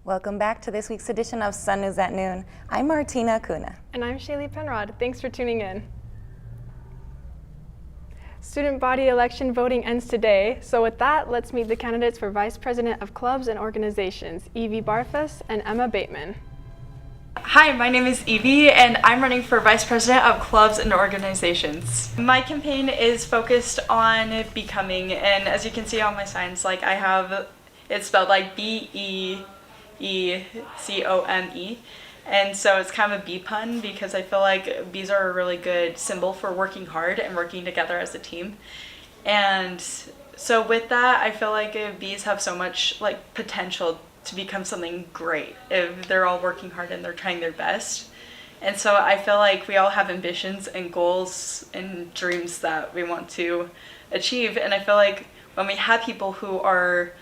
Welcome back to this week's edition of Sun News at Noon. I'm Martina Acuna. And I'm Shaylee Penrod. Thanks for tuning in. Student body election voting ends today. So with that, let's meet the candidates for Vice President of Clubs and Organizations, Evie Barfus and Emma Bateman. Hi, my name is Evie and I'm running for Vice President of Clubs and Organizations. My campaign is focused on becoming, and as you can see on my signs, like I have, it's spelled like BEECOME. And so it's kind of a bee pun because I feel like bees are a really good symbol for working hard and working together as a team. And so with that, I feel like bees have so much like potential to become something great if they're all working hard and they're trying their best. And so I feel like we all have ambitions and goals and dreams that we want to achieve. And I feel like when we have people who are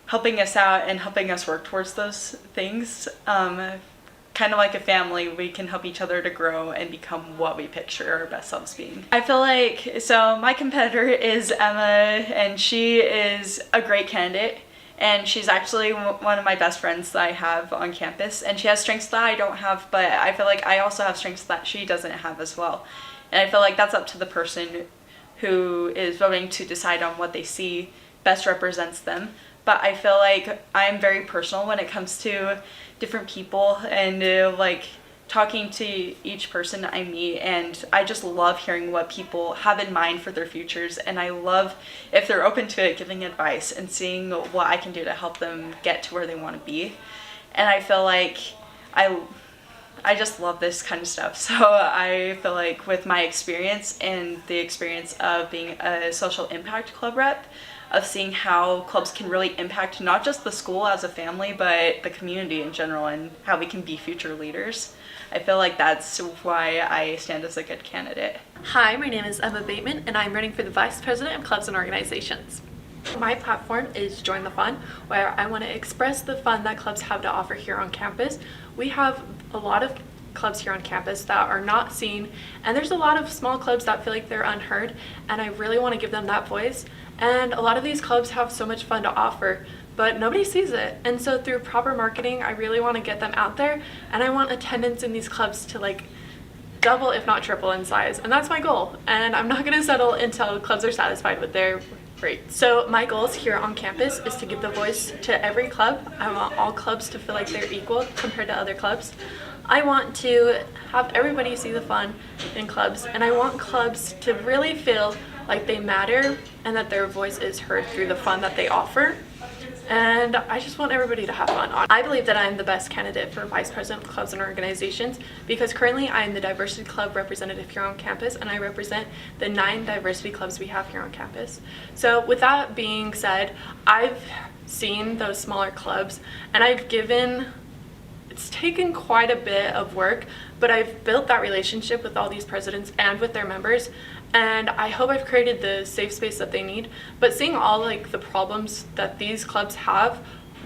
helping us out and helping us work towards those things, kind of like a family, we can help each other to grow and become what we picture our best selves being. I feel like, so my competitor is Emma, and she is a great candidate, and she's actually one of my best friends that I have on campus, and she has strengths that I don't have, but I feel like I also have strengths that she doesn't have as well. And I feel like that's up to the person who is voting to decide on what they see best represents them. But I feel like I'm very personal when it comes to different people and like talking to each person I meet, and I just love hearing what people have in mind for their futures, and I love, if they're open to it, giving advice and seeing what I can do to help them get to where they want to be. And I feel like I just love this kind of stuff. So I feel like with my experience and the experience of being a social impact club rep, of seeing how clubs can really impact not just the school as a family, but the community in general, and how we can be future leaders, I feel like that's why I stand as a good candidate. Hi, my name is Emma Bateman, and I'm running for the Vice President of Clubs and Organizations. My platform is Join the Fun, where I want to express the fun that clubs have to offer here on campus. We have a lot of clubs here on campus that are not seen, and there's a lot of small clubs that feel like they're unheard, and I really want to give them that voice. And a lot of these clubs have so much fun to offer, but nobody sees it. And so through proper marketing, I really want to get them out there, and I want attendance in these clubs to like double, if not triple in size. And that's my goal. And I'm not going to settle until clubs are satisfied with their rate. So my goals here on campus is to give the voice to every club. I want all clubs to feel like they're equal compared to other clubs. I want to have everybody see the fun in clubs, and I want clubs to really feel like they matter and that their voice is heard through the fun that they offer. And I just want everybody to have fun. I believe that I'm the best candidate for Vice President of Clubs and Organizations because currently I'm the Diversity Club representative here on campus, and I represent the 9 diversity clubs we have here on campus. So with that being said, I've seen those smaller clubs, and it's taken quite a bit of work, but I've built that relationship with all these presidents and with their members, and I hope I've created the safe space that they need. But seeing all like the problems that these clubs have,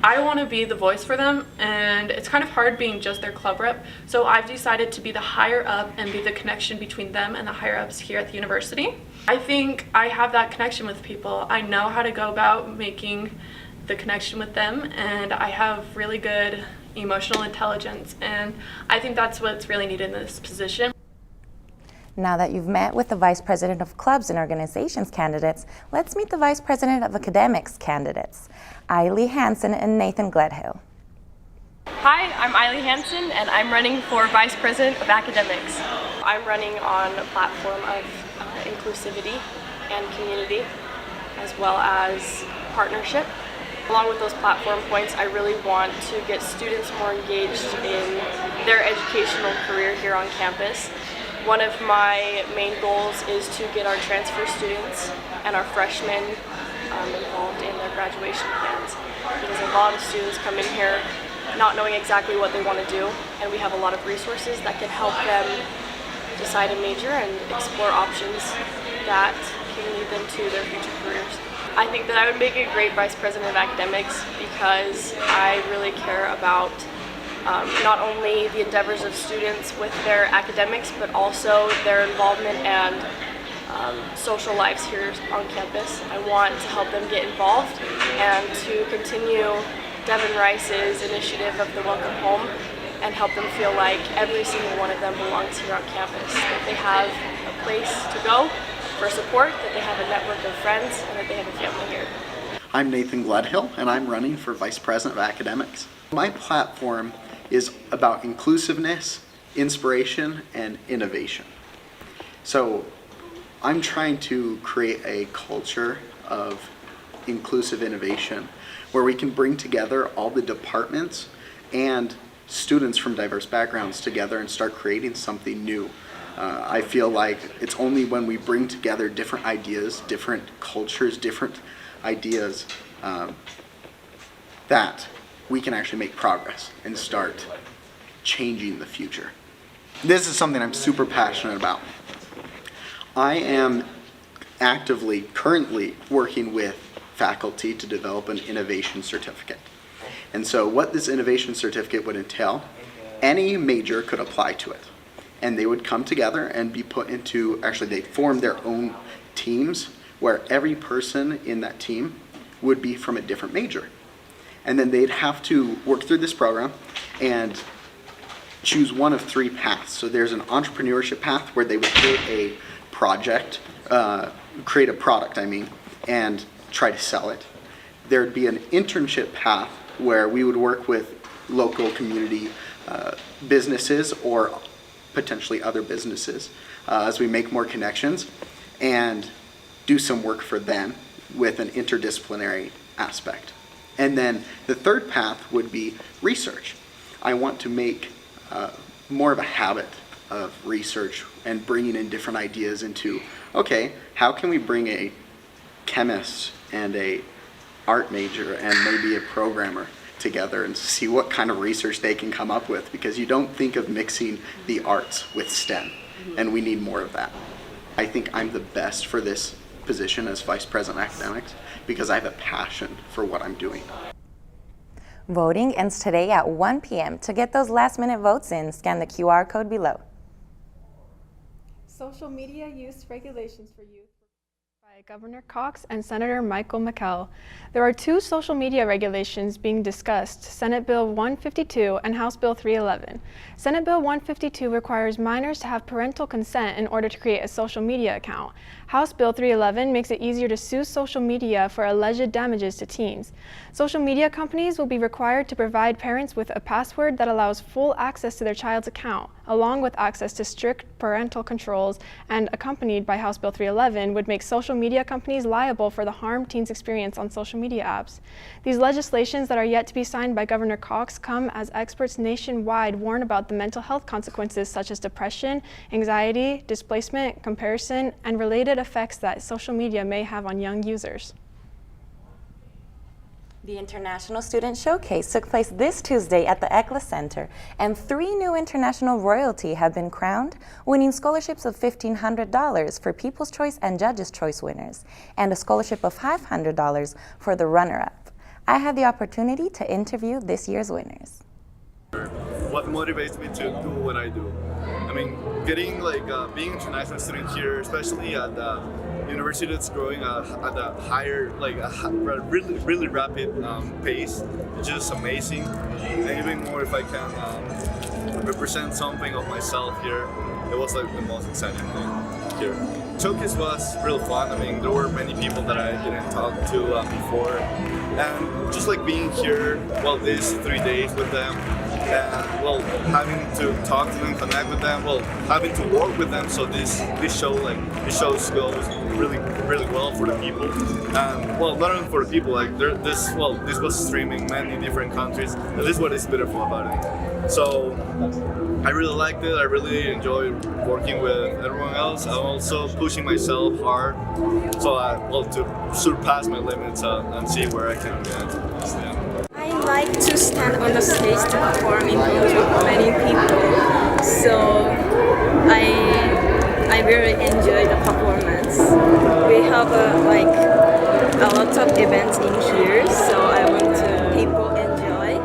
I want to be the voice for them, and it's kind of hard being just their club rep. So I've decided to be the higher up and be the connection between them and the higher ups here at the university. I think I have that connection with people. I know how to go about making the connection with them, and I have really good emotional intelligence, and I think that's what's really needed in this position. Now that you've met with the Vice President of Clubs and Organizations candidates, let's meet the Vice President of Academics candidates, Eiley Hansen and Nathan Gledhill. Hi, I'm Eiley Hansen, and I'm running for Vice President of Academics. I'm running on a platform of inclusivity and community, as well as partnership. Along with those platform points, I really want to get students more engaged in their educational career here on campus. One of my main goals is to get our transfer students and our freshmen involved in their graduation plans, because a lot of students come in here not knowing exactly what they want to do, and we have a lot of resources that can help them decide a major and explore options that can lead them to their future careers. I think that I would make a great Vice President of Academics because I really care about not only the endeavors of students with their academics, but also their involvement and social lives here on campus. I want to help them get involved and to continue Devin Rice's initiative of the Welcome Home and help them feel like every single one of them belongs here on campus, that they have a place to go for support, that they have a network of friends, and that they have a family here. I'm Nathan Gledhill, and I'm running for Vice President of Academics. My platform is about inclusiveness, inspiration, and innovation. So I'm trying to create a culture of inclusive innovation where we can bring together all the departments and students from diverse backgrounds together and start creating something new. I feel like it's only when we bring together different ideas, different cultures, different ideas, that we can actually make progress and start changing the future. This is something I'm super passionate about. I am currently working with faculty to develop an innovation certificate. And so what this innovation certificate would entail, any major could apply to it. And they would come together and be put into, actually they form their own teams where every person in that team would be from a different major. And then they'd have to work through this program and choose one of three paths. So there's an entrepreneurship path where they would create a product, and try to sell it. There'd be an internship path where we would work with local community businesses or potentially other businesses as we make more connections and do some work for them with an interdisciplinary aspect. And then the third path would be research. I want to make more of a habit of research and bringing in different ideas into, okay, how can we bring a chemist and a art major and maybe a programmer together and see what kind of research they can come up with, because you don't think of mixing the arts with STEM, and we need more of that. I think I'm the best for this position as Vice President of Academics because I have a passion for what I'm doing. Voting ends today at 1 p.m. To get those last-minute votes in, scan the QR code below. Social media use regulations for youth by Governor Cox and Senator Michael McKell. There are two social media regulations being discussed, Senate Bill 152 and House Bill 311. Senate Bill 152 requires minors to have parental consent in order to create a social media account. House Bill 311 makes it easier to sue social media for alleged damages to teens. Social media companies will be required to provide parents with a password that allows full access to their child's account, along with access to strict parental controls, and accompanied by House Bill 311 would make social media companies liable for the harm teens experience on social media apps. These legislations that are yet to be signed by Governor Cox come as experts nationwide warn about the mental health consequences such as depression, anxiety, displacement, comparison, and related effects that social media may have on young users. The International Student Showcase took place this Tuesday at the ECLA Center, and 3 new international royalty have been crowned, winning scholarships of $1,500 for People's Choice and Judges' Choice winners, and a scholarship of $500 for the runner-up. I had the opportunity to interview this year's winners. What motivates me to do what I do? I mean, getting being an international student here, especially at the university that's growing at a higher, really rapid pace, it's just amazing. And even more if I can represent something of myself here, it was like the most exciting thing here. Showcase was real fun. I mean, there were many people that I didn't talk to before, and just like being here, these 3 days with them, and having to talk to them, connect with them, having to work with them. So this shows goes really well for the people, and not only for the people. This was streaming many different countries, and this is what is beautiful about it. So I really liked it. I really enjoyed working with everyone else. I'm also pushing myself hard, so to surpass my limits and see where I can get. Yeah. I like to stand on the stage to perform in front of many people, so I really enjoy the performance. We have a lot of events in here, so I want to people enjoy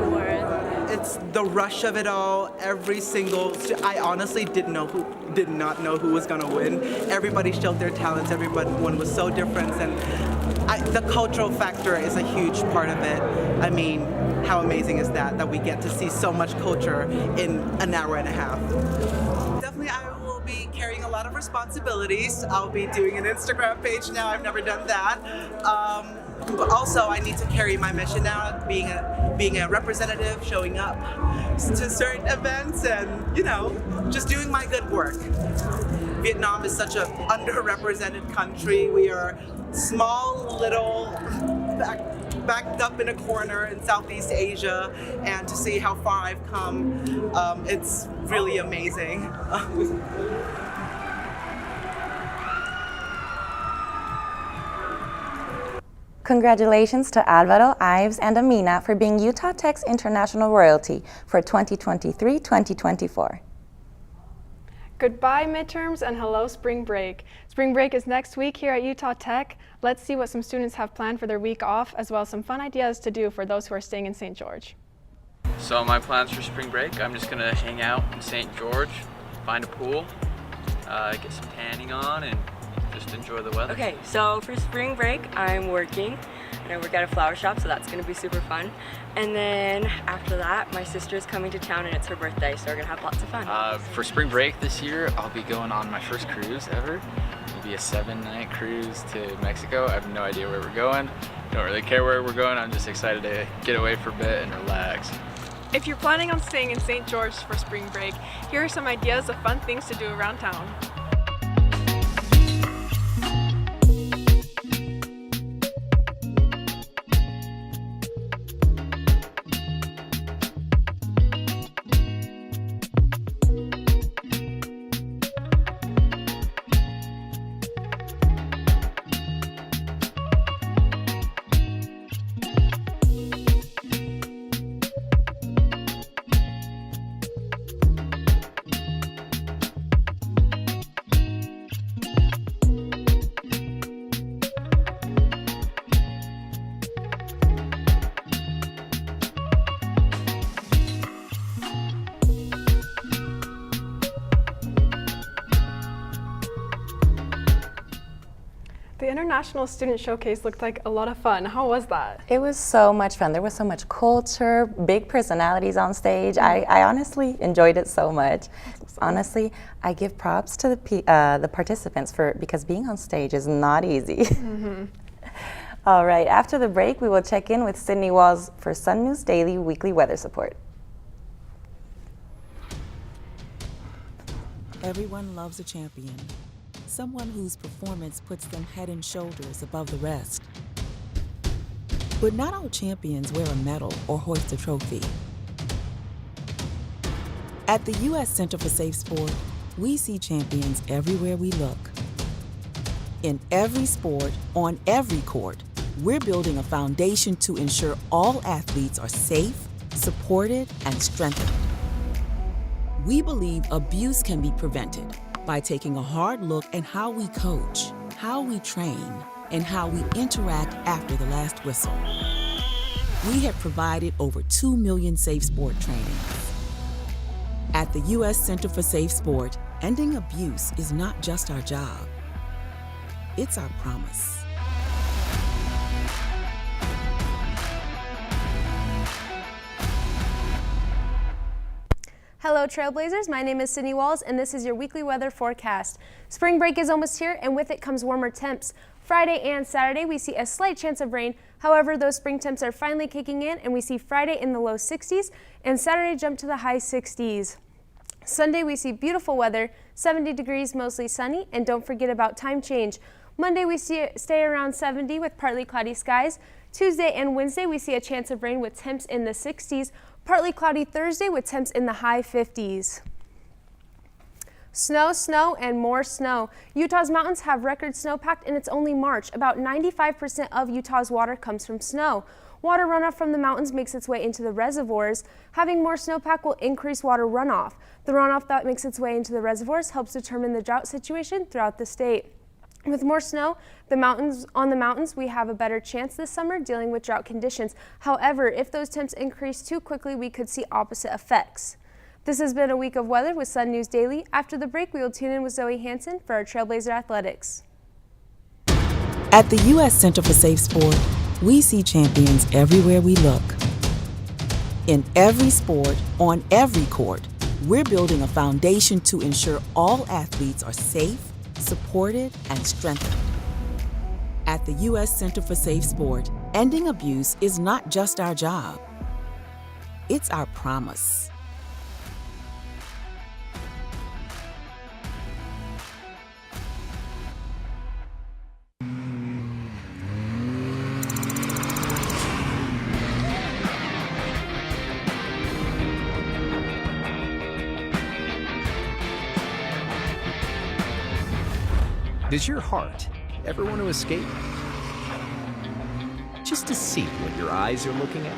more. It's the rush of it all. I honestly did not know who was gonna win. Everybody showed their talents. Everyone was so different, and the cultural factor is a huge part of it. I mean, how amazing is that we get to see so much culture in an hour and a half. Definitely, I will be carrying a lot of responsibilities. I'll be doing an Instagram page now. I've never done that. But also, I need to carry my mission out, being a representative, showing up to certain events, and just doing my good work. Vietnam is such an underrepresented country. We are small, little, backed up in a corner in Southeast Asia, and to see how far I've come, it's really amazing. Congratulations to Alvaro, Ives, and Amina for being Utah Tech's International Royalty for 2023-2024. Goodbye midterms and hello spring break. Spring break is next week here at Utah Tech. Let's see what some students have planned for their week off, as well as some fun ideas to do for those who are staying in St. George. So my plans for spring break, I'm just gonna hang out in St. George, find a pool, get some tanning on, and just enjoy the weather. Okay, so for spring break, I'm working, and I work at a flower shop, so that's gonna be super fun. And then after that, my sister's coming to town, and it's her birthday, so we're gonna have lots of fun. For spring break this year, I'll be going on my first cruise ever. It'll be a 7-night cruise to Mexico. I have no idea where we're going. Don't really care where we're going. I'm just excited to get away for a bit and relax. If you're planning on staying in St. George for spring break, here are some ideas of fun things to do around town. The International Student Showcase looked like a lot of fun. How was that? It was so much fun. There was so much culture, big personalities on stage. I honestly enjoyed it so much. Honestly, I give props to the participants because being on stage is not easy. Mm-hmm. All right, after the break, we will check in with Sydney Walls for Sun News Daily Weekly Weather Support. Everyone loves a champion. Someone whose performance puts them head and shoulders above the rest. But not all champions wear a medal or hoist a trophy. At the U.S. Center for Safe Sport, we see champions everywhere we look. In every sport, on every court, we're building a foundation to ensure all athletes are safe, supported, and strengthened. We believe abuse can be prevented by taking a hard look at how we coach, how we train, and how we interact after the last whistle. We have provided over 2 million safe sport trainings. At the U.S. Center for Safe Sport, ending abuse is not just our job, it's our promise. Hello Trailblazers, my name is Sydney Walls and this is your weekly weather forecast. Spring break is almost here and with it comes warmer temps. Friday and Saturday we see a slight chance of rain, however those spring temps are finally kicking in and we see Friday in the low 60s and Saturday jump to the high 60s. Sunday we see beautiful weather, 70 degrees mostly sunny, and don't forget about time change. Monday we stay around 70 with partly cloudy skies. Tuesday and Wednesday we see a chance of rain with temps in the 60s. Partly cloudy Thursday with temps in the high 50s. Snow, snow, and more snow. Utah's mountains have record snowpack and it's only March. About 95% of Utah's water comes from snow. Water runoff from the mountains makes its way into the reservoirs. Having more snowpack will increase water runoff. The runoff that makes its way into the reservoirs helps determine the drought situation throughout the state. With more snow, on the mountains, we have a better chance this summer dealing with drought conditions. However, if those temps increase too quickly, we could see opposite effects. This has been a week of weather with Sun News Daily. After the break, we will tune in with Zoe Hansen for our Trailblazer Athletics. At the U.S. Center for Safe Sport, we see champions everywhere we look. In every sport, on every court, we're building a foundation to ensure all athletes are safe, supported, and strengthened. At the U.S. Center for Safe Sport, ending abuse is not just our job, it's our promise. Does your heart ever want to escape? Just to see what your eyes are looking at?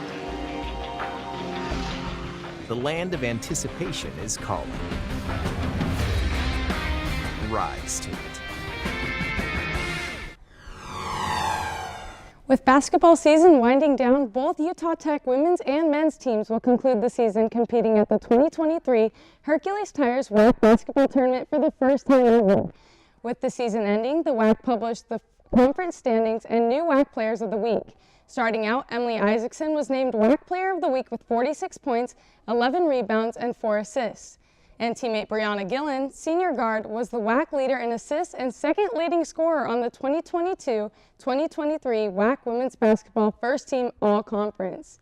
The land of anticipation is calling. Rise to it. With basketball season winding down, both Utah Tech women's and men's teams will conclude the season competing at the 2023 Hercules Tires WAC Basketball Tournament for the first time ever. With the season ending, the WAC published the conference standings and new WAC Players of the Week. Starting out, Emily Isaacson was named WAC Player of the Week with 46 points, 11 rebounds, and 4 assists. And teammate Brianna Gillen, senior guard, was the WAC leader in assists and second leading scorer on the 2022-2023 WAC Women's Basketball First Team All-Conference.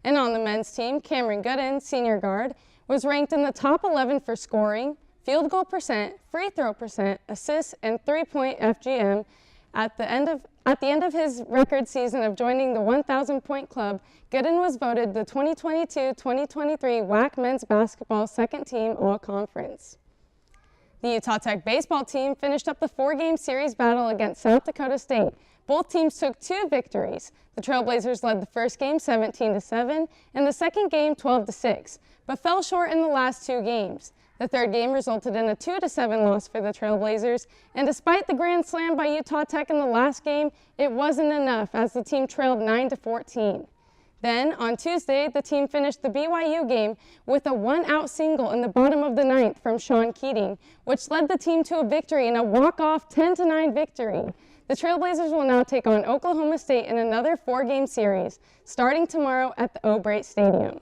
And on the men's team, Cameron Gooden, senior guard, was ranked in the top 11 for scoring, field goal percent, free throw percent, assists, and three-point FGM. At the end of his record season of joining the 1,000-point club, Gooden was voted the 2022-2023 WAC Men's Basketball Second Team All-Conference. The Utah Tech baseball team finished up the 4-game series battle against South Dakota State. Both teams took 2 victories. The Trailblazers led the first game 17-7 and the second game 12-6, but fell short in the last 2 games. The third game resulted in a 2-7 loss for the Trailblazers, and despite the grand slam by Utah Tech in the last game, it wasn't enough as the team trailed 9-14. Then, on Tuesday, the team finished the BYU game with a 1-out single in the bottom of the 9th from Sean Keating, which led the team to a victory in a walk-off 10-9 victory. The Trailblazers will now take on Oklahoma State in another 4-game series, starting tomorrow at the O'Brate Stadium.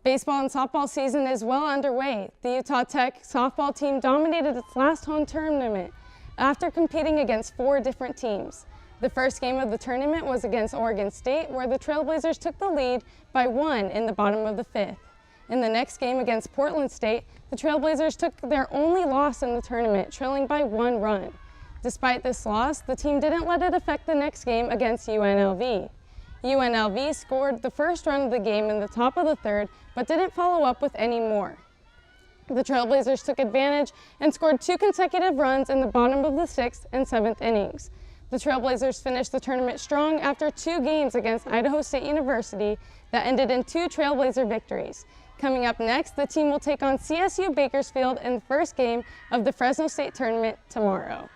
Baseball and softball season is well underway. The Utah Tech softball team dominated its last home tournament after competing against 4 different teams. The first game of the tournament was against Oregon State, where the Trailblazers took the lead by 1 in the bottom of the 5th. In the next game against Portland State, the Trailblazers took their only loss in the tournament, trailing by 1 run. Despite this loss, the team didn't let it affect the next game against UNLV. UNLV scored the first run of the game in the top of the 3rd, but didn't follow up with any more. The Trailblazers took advantage and scored 2 consecutive runs in the bottom of the 6th and 7th innings. The Trailblazers finished the tournament strong after 2 games against Idaho State University that ended in 2 Trailblazer victories. Coming up next, the team will take on CSU Bakersfield in the first game of the Fresno State tournament tomorrow.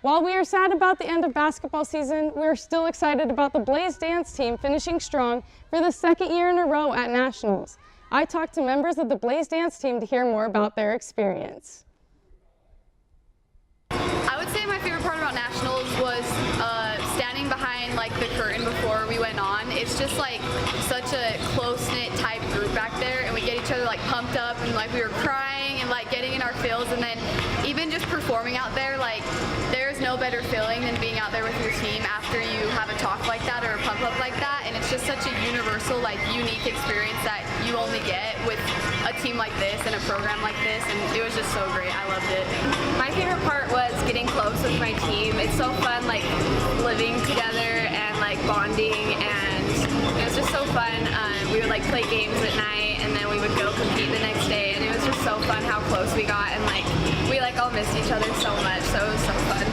While we are sad about the end of basketball season, we are still excited about the Blaze Dance team finishing strong for the 2nd year in a row at Nationals. I talked to members of the Blaze Dance team to hear more about their experience. I would say my favorite part about Nationals was standing behind like the curtain before we went on. It's just like such a close-knit type group back there, and we get each other like pumped up, and like we were crying and like getting in our feels, and then even just performing out there, like there's no better feeling than being out there with your team after you have a talk like that or a pump up like that, and it's just such a universal, like unique experience that you only get with a team like this and a program like this, and it was just so great. I loved it. My favorite part was getting close with my team. It's so fun, like living together and like bonding, and it was just so fun. We would like play games at night, and then we would go compete the next day, and it was just so fun how close we got, and like we like all missed each other so much, so it was so fun.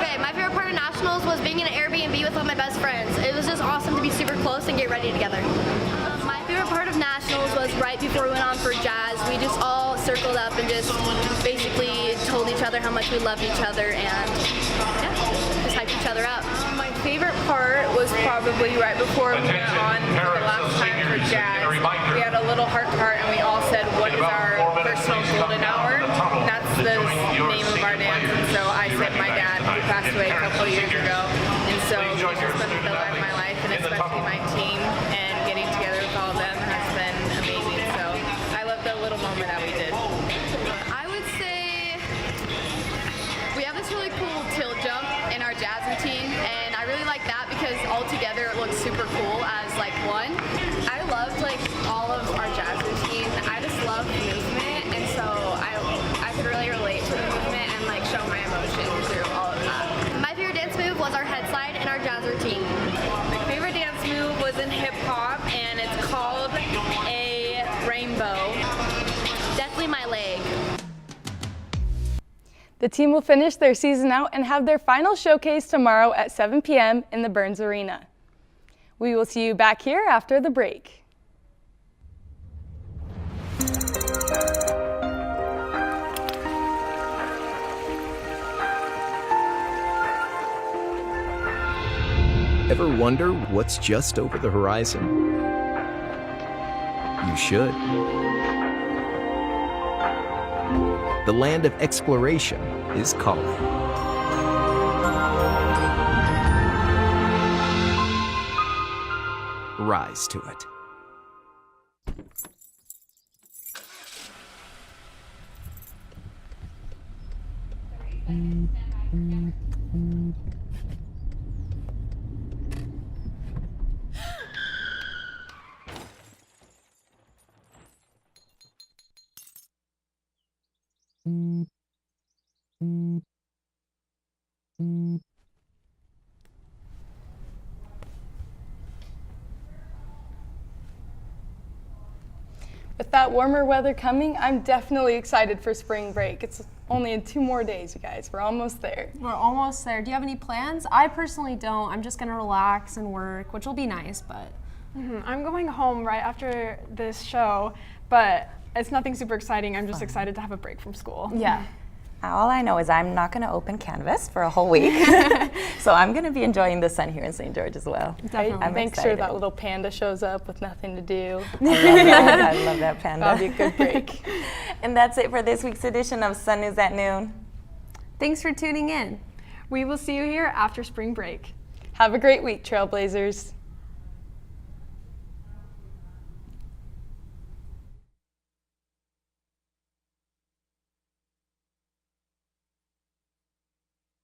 Okay, my favorite part of Nationals was being in an Airbnb with all my best friends. It was just awesome to be super close and get ready together. My favorite part of Nationals was right before we went on for Jazz. We just all circled up and just basically told each other how much we loved each other, and yeah, just hyped each other up. My favorite part was probably right before we went on for the last time for Jazz. We had a little heart-to-heart and we all said, what is our personal golden hour? And that's the name of our dance, and so I said my passed away a couple years ago, and so it's just been the love of my life, and especially my team, and getting together with all of them has been amazing. So I love the little moment that we did. I would say we have this really cool tilt jump in our jazz routine, and I really like that because all together it looks super cool as like one. I loved like all of our jazz routine. I just love movement, and so I could really relate to the movement and like show my emotion through all of that. My favorite dance move was our head slide in our jazz routine. My favorite dance move was in hip hop, and it's called a rainbow. Definitely my leg. The team will finish their season out and have their final showcase tomorrow at 7 p.m. in the Burns Arena. We will see you back here after the break. Ever wonder what's just over the horizon? You should. The land of exploration is calling. Rise to it. With that warmer weather coming, I'm definitely excited for spring break. It's only in 2 more days, you guys. We're almost there. We're almost there. Do you have any plans? I personally don't. I'm just gonna relax and work, which will be nice, but. I'm going home right after this show, but it's nothing super exciting. I'm just excited to have a break from school. Yeah. All I know is I'm not going to open Canvas for a whole week, so I'm going to be enjoying the sun here in St. George as well. Definitely. I'm Make excited. sure that little panda shows up with nothing to do. I love that panda. That'll be a good break. And that's it for this week's edition of Sun News at Noon. Thanks for tuning in. We will see you here after spring break. Have a great week, Trailblazers.